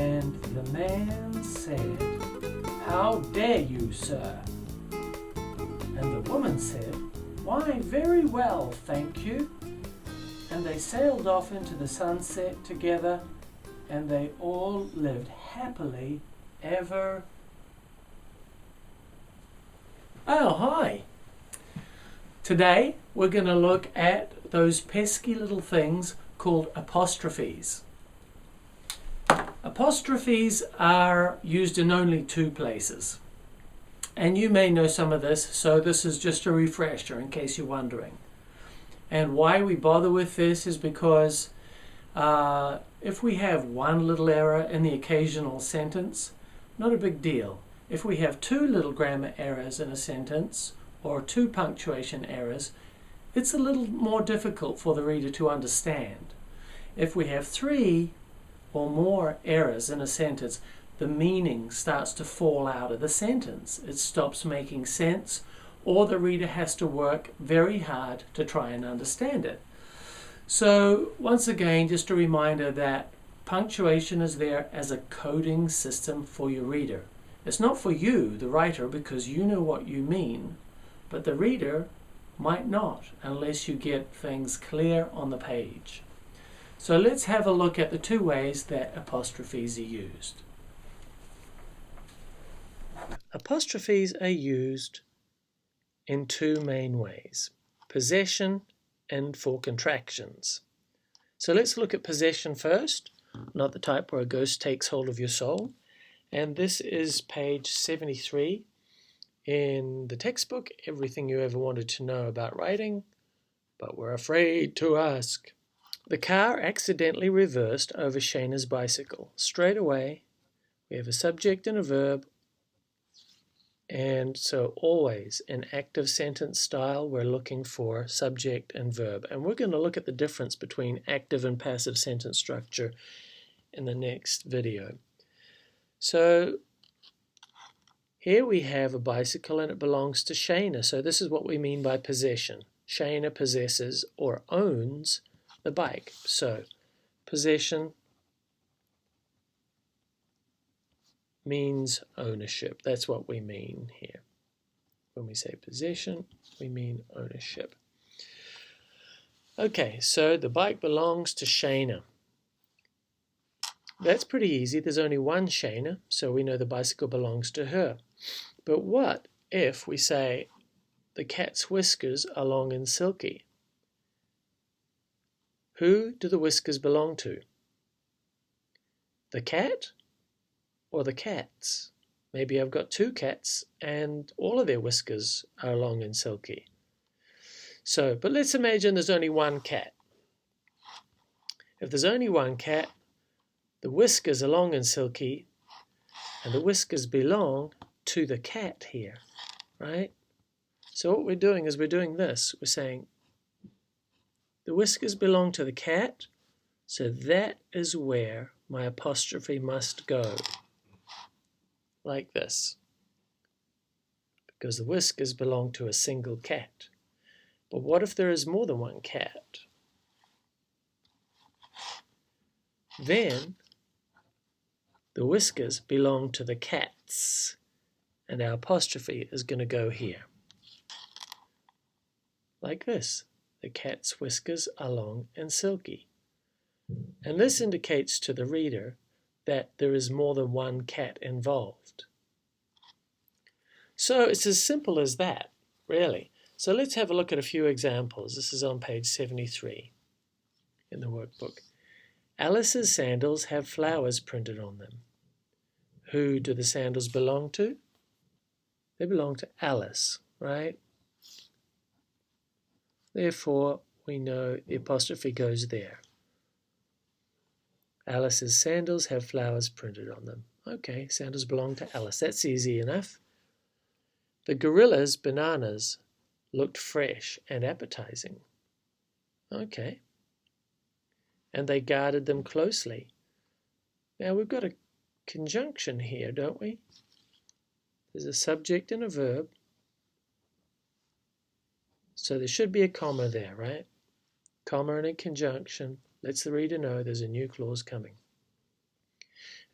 And the man said, "How dare you, sir?" And the woman said, "Why, very well, thank you." And they sailed off into the sunset together, and they all lived happily ever. Oh, hi. Today we're going to look at those pesky little things called apostrophes. Apostrophes are used in only two places. And you may know some of this, so this is just a refresher in case you're wondering. And why we bother with this is because if we have one little error in the occasional sentence, not a big deal. If we have two little grammar errors in a sentence, or two punctuation errors, it's a little more difficult for the reader to understand. If we have three or more errors in a sentence, the meaning starts to fall out of the sentence. It stops making sense, or the reader has to work very hard to try and understand it. So once again, just a reminder that punctuation is there as a coding system for your reader. It's not for you, the writer, because you know what you mean, but the reader might not unless you get things clear on the page. So let's have a look at the two ways that apostrophes are used. Apostrophes are used in two main ways: possession and for contractions. So let's look at possession first, not the type where a ghost takes hold of your soul. And this is page 73 in the textbook, Everything You Ever Wanted to Know About Writing, but Were Afraid to Ask. The car accidentally reversed over Shayna's bicycle. Straight away, we have a subject and a verb, and so always in active sentence style, we're looking for subject and verb. And we're going to look at the difference between active and passive sentence structure in the next video. So here we have a bicycle and it belongs to Shayna. So this is what we mean by possession. Shayna possesses or owns the bike. So possession means ownership. That's what we mean here. When we say possession, we mean ownership. Okay, so the bike belongs to Shayna. That's pretty easy. There's only one Shayna, so we know the bicycle belongs to her. But what if we say the cat's whiskers are long and silky? Who do the whiskers belong to? The cat or the cats? Maybe I've got two cats and all of their whiskers are long and silky. So, but let's imagine there's only one cat. If there's only one cat, the whiskers are long and silky, and the whiskers belong to the cat here, right? So what we're doing is we're doing this. We're saying the whiskers belong to the cat, so that is where my apostrophe must go, like this, because the whiskers belong to a single cat. But what if there is more than one cat? Then the whiskers belong to the cats, and our apostrophe is going to go here, like this. The cat's whiskers are long and silky. And this indicates to the reader that there is more than one cat involved. So it's as simple as that, really. So let's have a look at a few examples. This is on page 73 in the workbook. Alice's sandals have flowers printed on them. Who do the sandals belong to? They belong to Alice, right? Therefore, we know the apostrophe goes there. Alice's sandals have flowers printed on them. Okay, sandals belong to Alice. That's easy enough. The gorilla's bananas looked fresh and appetizing. Okay. And they guarded them closely. Now we've got a conjunction here, don't we? There's a subject and a verb. So there should be a comma there, right? Comma and a conjunction lets the reader know there's a new clause coming.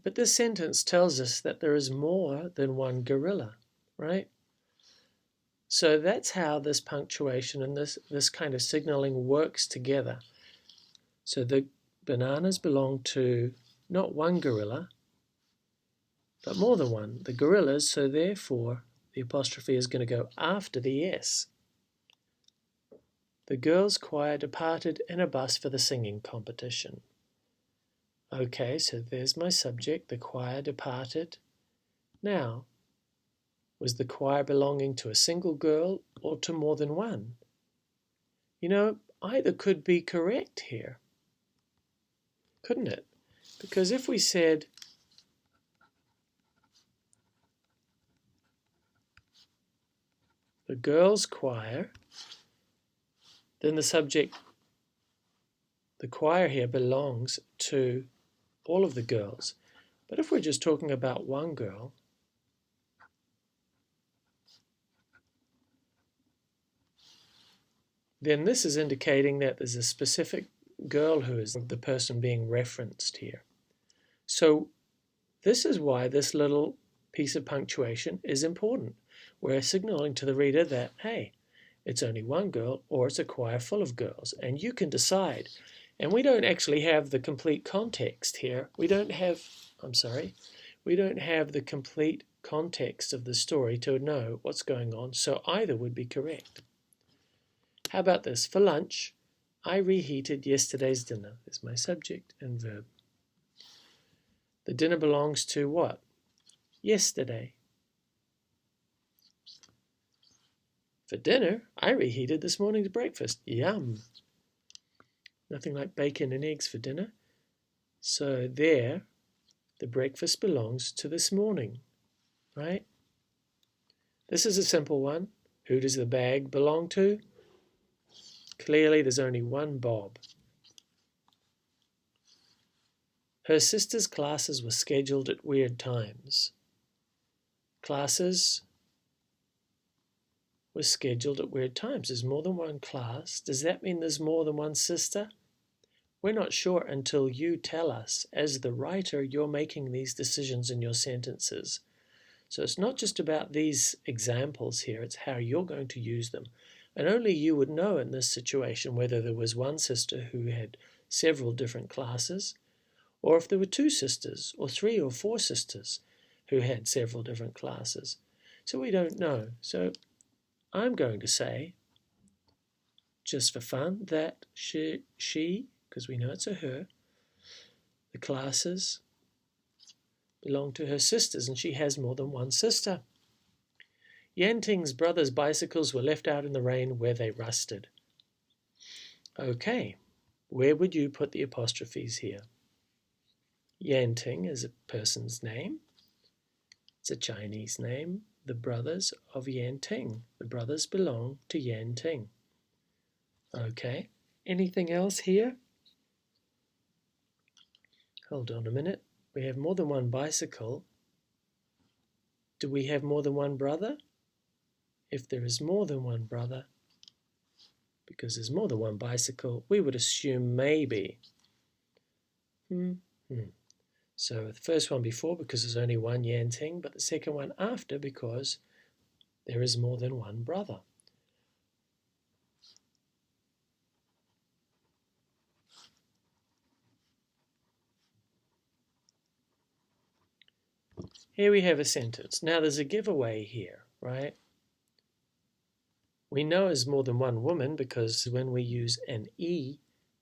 But this sentence tells us that there is more than one gorilla, right? So that's how this punctuation and this kind of signaling works together. So the bananas belong to not one gorilla, but more than one. The gorillas, so therefore the apostrophe is going to go after the S. The girls' choir departed in a bus for the singing competition. Okay, so there's my subject, the choir departed. Now, was the choir belonging to a single girl or to more than one? You know, either could be correct here, couldn't it? Because if we said the girls' choir, then the subject, the choir here belongs to all of the girls. But if we're just talking about one girl, then this is indicating that there's a specific girl who is the person being referenced here. So this is why this little piece of punctuation is important. We're signaling to the reader that, hey, it's only one girl or it's a choir full of girls, and you can decide. And we don't actually have the complete context here. We don't have the complete context of the story to know what's going on, so either would be correct. How about this? For lunch, I reheated yesterday's dinner. There's my subject and verb. The dinner belongs to what? Yesterday. For dinner, I reheated this morning's breakfast. Yum. Nothing like bacon and eggs for dinner. So there, the breakfast belongs to this morning, right? This is a simple one. Who does the bag belong to? Clearly, there's only one Bob. Her sister's classes were scheduled at weird times. Classes were scheduled at weird times. There's more than one class. Does that mean there's more than one sister? We're not sure until you tell us. As the writer, you're making these decisions in your sentences. So it's not just about these examples here, it's how you're going to use them. And only you would know in this situation whether there was one sister who had several different classes, or if there were two sisters, or three or four sisters who had several different classes. So we don't know. So I'm going to say, just for fun, that she, because we know it's a her, the classes belong to her sisters, and she has more than one sister. Yanting's brother's bicycles were left out in the rain where they rusted. Okay, where would you put the apostrophes here? Yanting is a person's name. It's a Chinese name. The brothers of Yanting. The brothers belong to Yanting. Okay, anything else here? Hold on a minute. We have more than one bicycle. Do we have more than one brother? If there is more than one brother, because there's more than one bicycle, we would assume maybe. So the first one before because there's only one Yanting, but the second one after because there is more than one brother. Here we have a sentence. Now there's a giveaway here, right? We know there's more than one woman because when we use an E,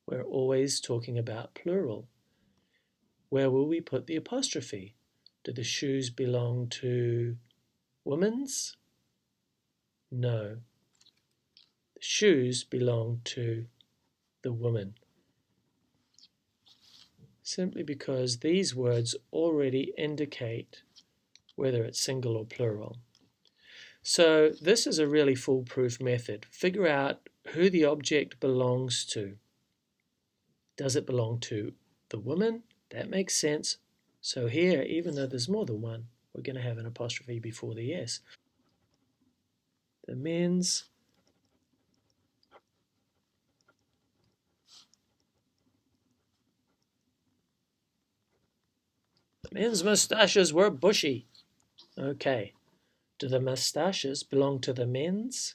we're always talking about plural. Where will we put the apostrophe? Do the shoes belong to women's? No. The shoes belong to the woman. Simply because these words already indicate whether it's single or plural. So this is a really foolproof method. Figure out who the object belongs to. Does it belong to the woman? That makes sense. So here, even though there's more than one, we're going to have an apostrophe before the S. The men's men's moustaches were bushy. Okay. Do the moustaches belong to the men's?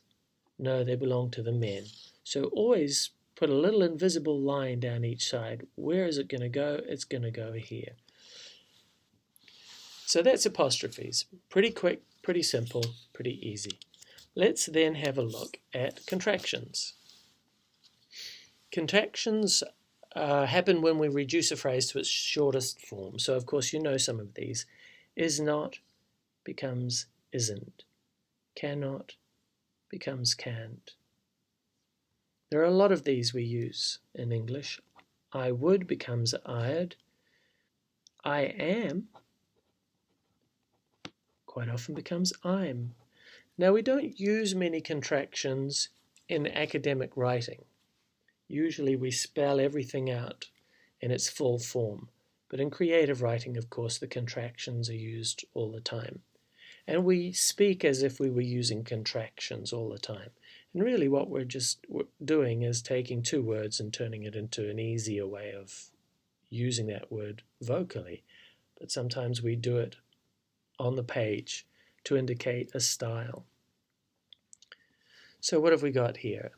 No, they belong to the men. So always put a little invisible line down each side. Where is it going to go? It's going to go here. So that's apostrophes. Pretty quick, pretty simple, pretty easy. Let's then have a look at contractions. Contractions happen when we reduce a phrase to its shortest form. So, of course, you know some of these. Is not becomes isn't. Cannot becomes can't. There are a lot of these we use in English. I would becomes I'd. I am quite often becomes I'm. Now, we don't use many contractions in academic writing. Usually we spell everything out in its full form. But in creative writing, of course, the contractions are used all the time. And we speak as if we were using contractions all the time. And really what we're just doing is taking two words and turning it into an easier way of using that word vocally. But sometimes we do it on the page to indicate a style. So what have we got here?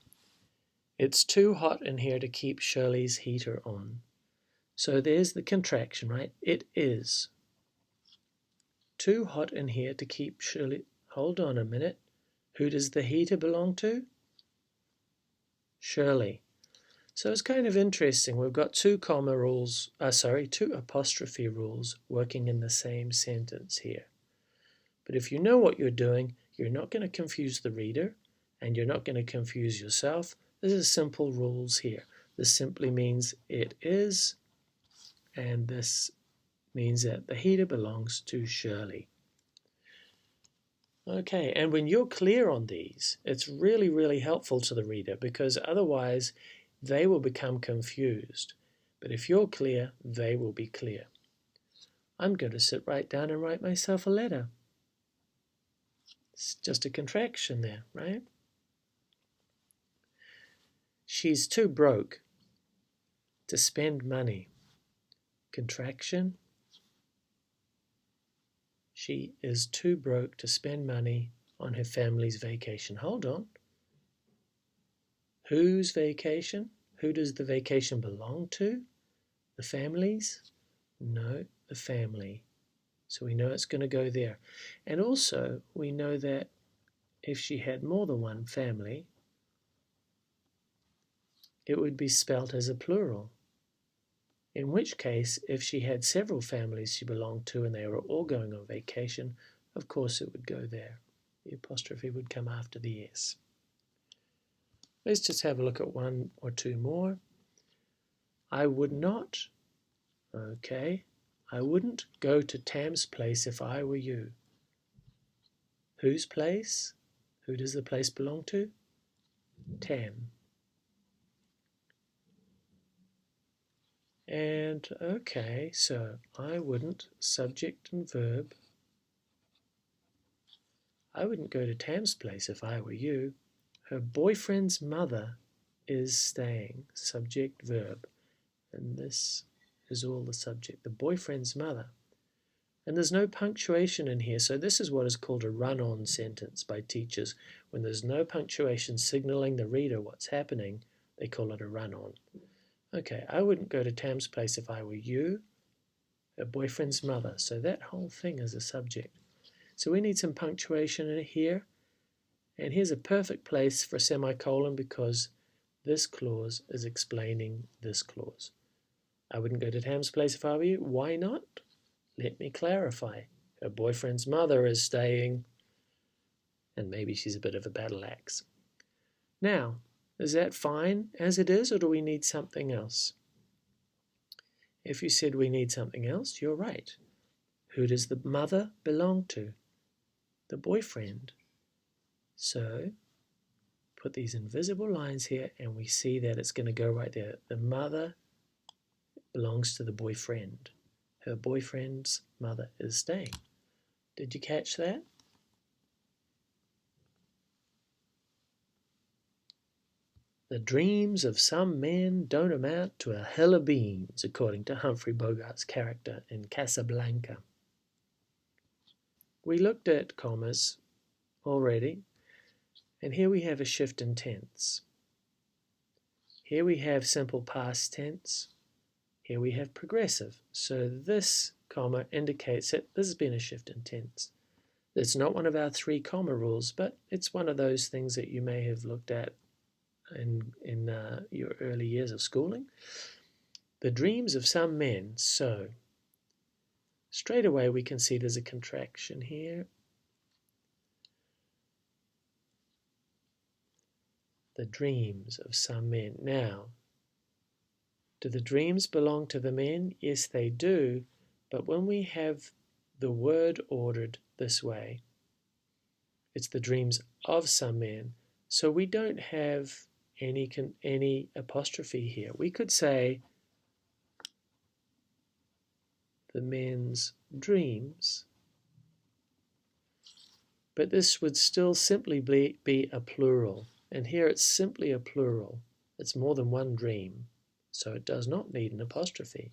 It's too hot in here to keep Shirley's heater on. So there's the contraction, right? It is too hot in here to keep Shirley... Hold on a minute. Who does the heater belong to? Shirley. So it's kind of interesting. We've got two apostrophe rules working in the same sentence here. But if you know what you're doing, you're not going to confuse the reader and you're not going to confuse yourself. This is simple rules here. This simply means it is, and this means that the heater belongs to Shirley. Okay, and when you're clear on these, it's really, really helpful to the reader because otherwise they will become confused. But if you're clear, they will be clear. I'm going to sit right down and write myself a letter. It's just a contraction there, right? She's too broke to spend money. Contraction. She is too broke to spend money on her family's vacation. Hold on. Whose vacation? Who does the vacation belong to? The family's? No, the family. So we know it's going to go there. And also, we know that if she had more than one family, it would be spelt as a plural. In which case, if she had several families she belonged to and they were all going on vacation, of course it would go there. The apostrophe would come after the S. Let's just have a look at one or two more. I would not, okay, I wouldn't go to Tam's place if I were you. Whose place? Who does the place belong to? Tam. And okay, so I wouldn't, subject and verb. I wouldn't go to Tam's place if I were you. Her boyfriend's mother is staying, subject, verb. And this is all the subject, the boyfriend's mother. And there's no punctuation in here, so this is what is called a run-on sentence by teachers. When there's no punctuation signaling the reader what's happening, they call it a run-on. Okay, I wouldn't go to Tam's place if I were you, her boyfriend's mother. So that whole thing is a subject. So we need some punctuation in here. And here's a perfect place for a semicolon because this clause is explaining this clause. I wouldn't go to Tam's place if I were you. Why not? Let me clarify. Her boyfriend's mother is staying, and maybe she's a bit of a battle axe. Now, is that fine as it is, or do we need something else? If you said we need something else, you're right. Who does the mother belong to? The boyfriend. So, put these invisible lines here, and we see that it's going to go right there. The mother belongs to the boyfriend. Her boyfriend's mother is staying. Did you catch that? The dreams of some men don't amount to a hill of beans, according to Humphrey Bogart's character in Casablanca. We looked at commas already, and here we have a shift in tense. Here we have simple past tense. Here we have progressive. So this comma indicates that this has been a shift in tense. It's not one of our 3 comma rules, but it's one of those things that you may have looked at in your early years of schooling. The dreams of some men. So straight away we can see there's a contraction here. The dreams of some men. Now, do the dreams belong to the men? Yes, they do. But when we have the word ordered this way, it's the dreams of some men. So we don't have any apostrophe here. We could say the men's dreams, but this would still simply be a plural. And here it's simply a plural. It's more than one dream, so it does not need an apostrophe.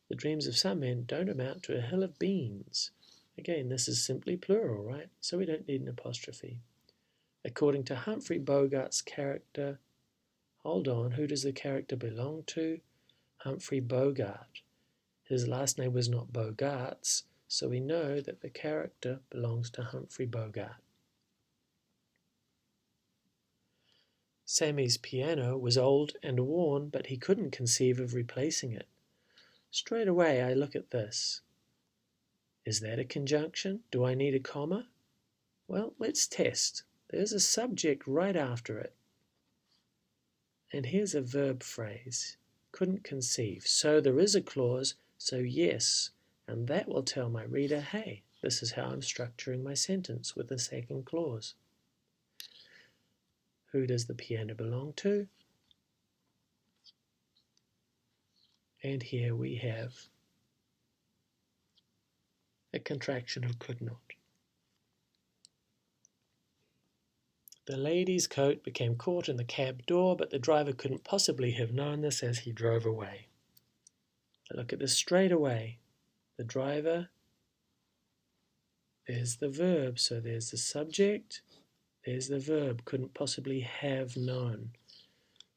The dreams of some men don't amount to a hill of beans. Again, this is simply plural, right? So we don't need an apostrophe. According to Humphrey Bogart's character, hold on, who does the character belong to? Humphrey Bogart. His last name was not Bogart's, so we know that the character belongs to Humphrey Bogart. Sammy's piano was old and worn, but he couldn't conceive of replacing it. Straight away I look at this. Is that a conjunction? Do I need a comma? Well, let's test. There's a subject right after it. And here's a verb phrase. Couldn't conceive. So there is a clause, so yes. And that will tell my reader, hey, this is how I'm structuring my sentence with the second clause. Who does the piano belong to? And here we have a contraction of could not. The lady's coat became caught in the cab door, but the driver couldn't possibly have known this as he drove away. Look at this straight away. The driver, there's the verb, so there's the subject, there's the verb, couldn't possibly have known.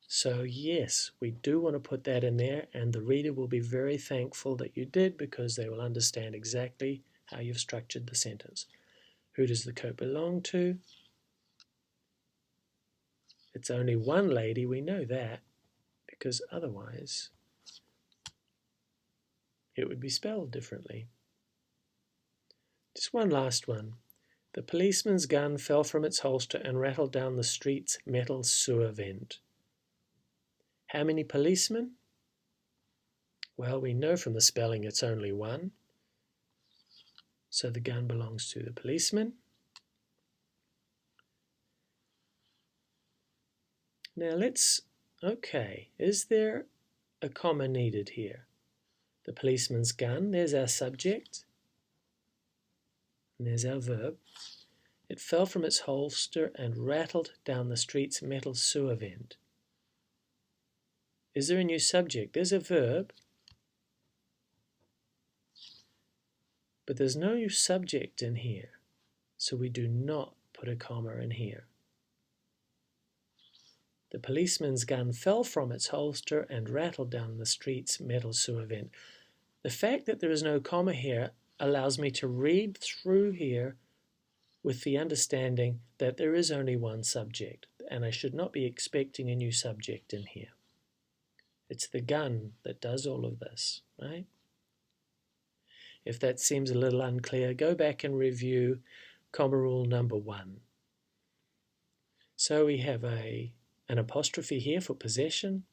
So yes, we do want to put that in there, and the reader will be very thankful that you did, because they will understand exactly how you've structured the sentence. Who does the coat belong to? It's only one lady, we know that, because otherwise it would be spelled differently. Just one last one. The policeman's gun fell from its holster and rattled down the street's metal sewer vent. How many policemen? Well, we know from the spelling it's only one. So the gun belongs to the policeman. Now is there a comma needed here? The policeman's gun, there's our subject, and there's our verb. It fell from its holster and rattled down the street's metal sewer vent. Is there a new subject? There's a verb, but there's no new subject in here, so we do not put a comma in here. The policeman's gun fell from its holster and rattled down the street's metal sewer vent. The fact that there is no comma here allows me to read through here with the understanding that there is only one subject, and I should not be expecting a new subject in here. It's the gun that does all of this, right? If that seems a little unclear, go back and review comma rule number 1. So we have an apostrophe here for possession.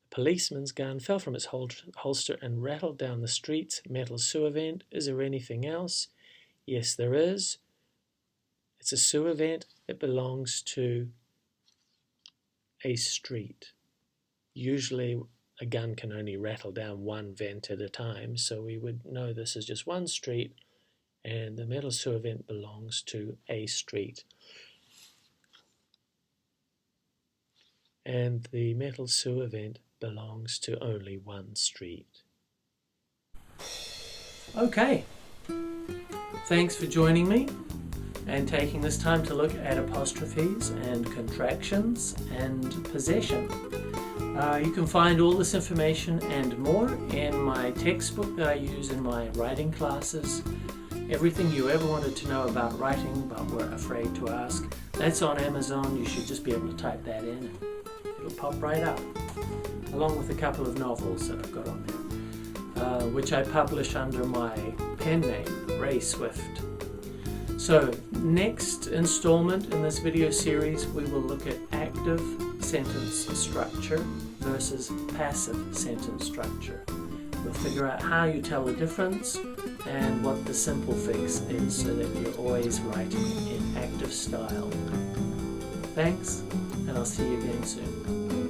The policeman's gun fell from its holster and rattled down the street's metal sewer vent. Is there anything else? Yes, there is. It's a sewer vent. It belongs to a street. Usually a gun can only rattle down one vent at a time, so we would know this is just one street, and the metal sewer vent belongs to a street. and the metal sewer vent belongs to only one street. Okay, thanks for joining me and taking this time to look at apostrophes and contractions and possession. You can find all this information and more in my textbook that I use in my writing classes. Everything you ever wanted to know about writing but were afraid to ask, that's on Amazon. You should just be able to type that in and it'll pop right up, along with a couple of novels that I've got on there, which I publish under my pen name, Ray Swift. So, next installment in this video series, we will look at active sentence structure versus passive sentence structure. We'll figure out how you tell the difference and what the simple fix is so that you're always writing in active style. Thanks, and I'll see you again soon.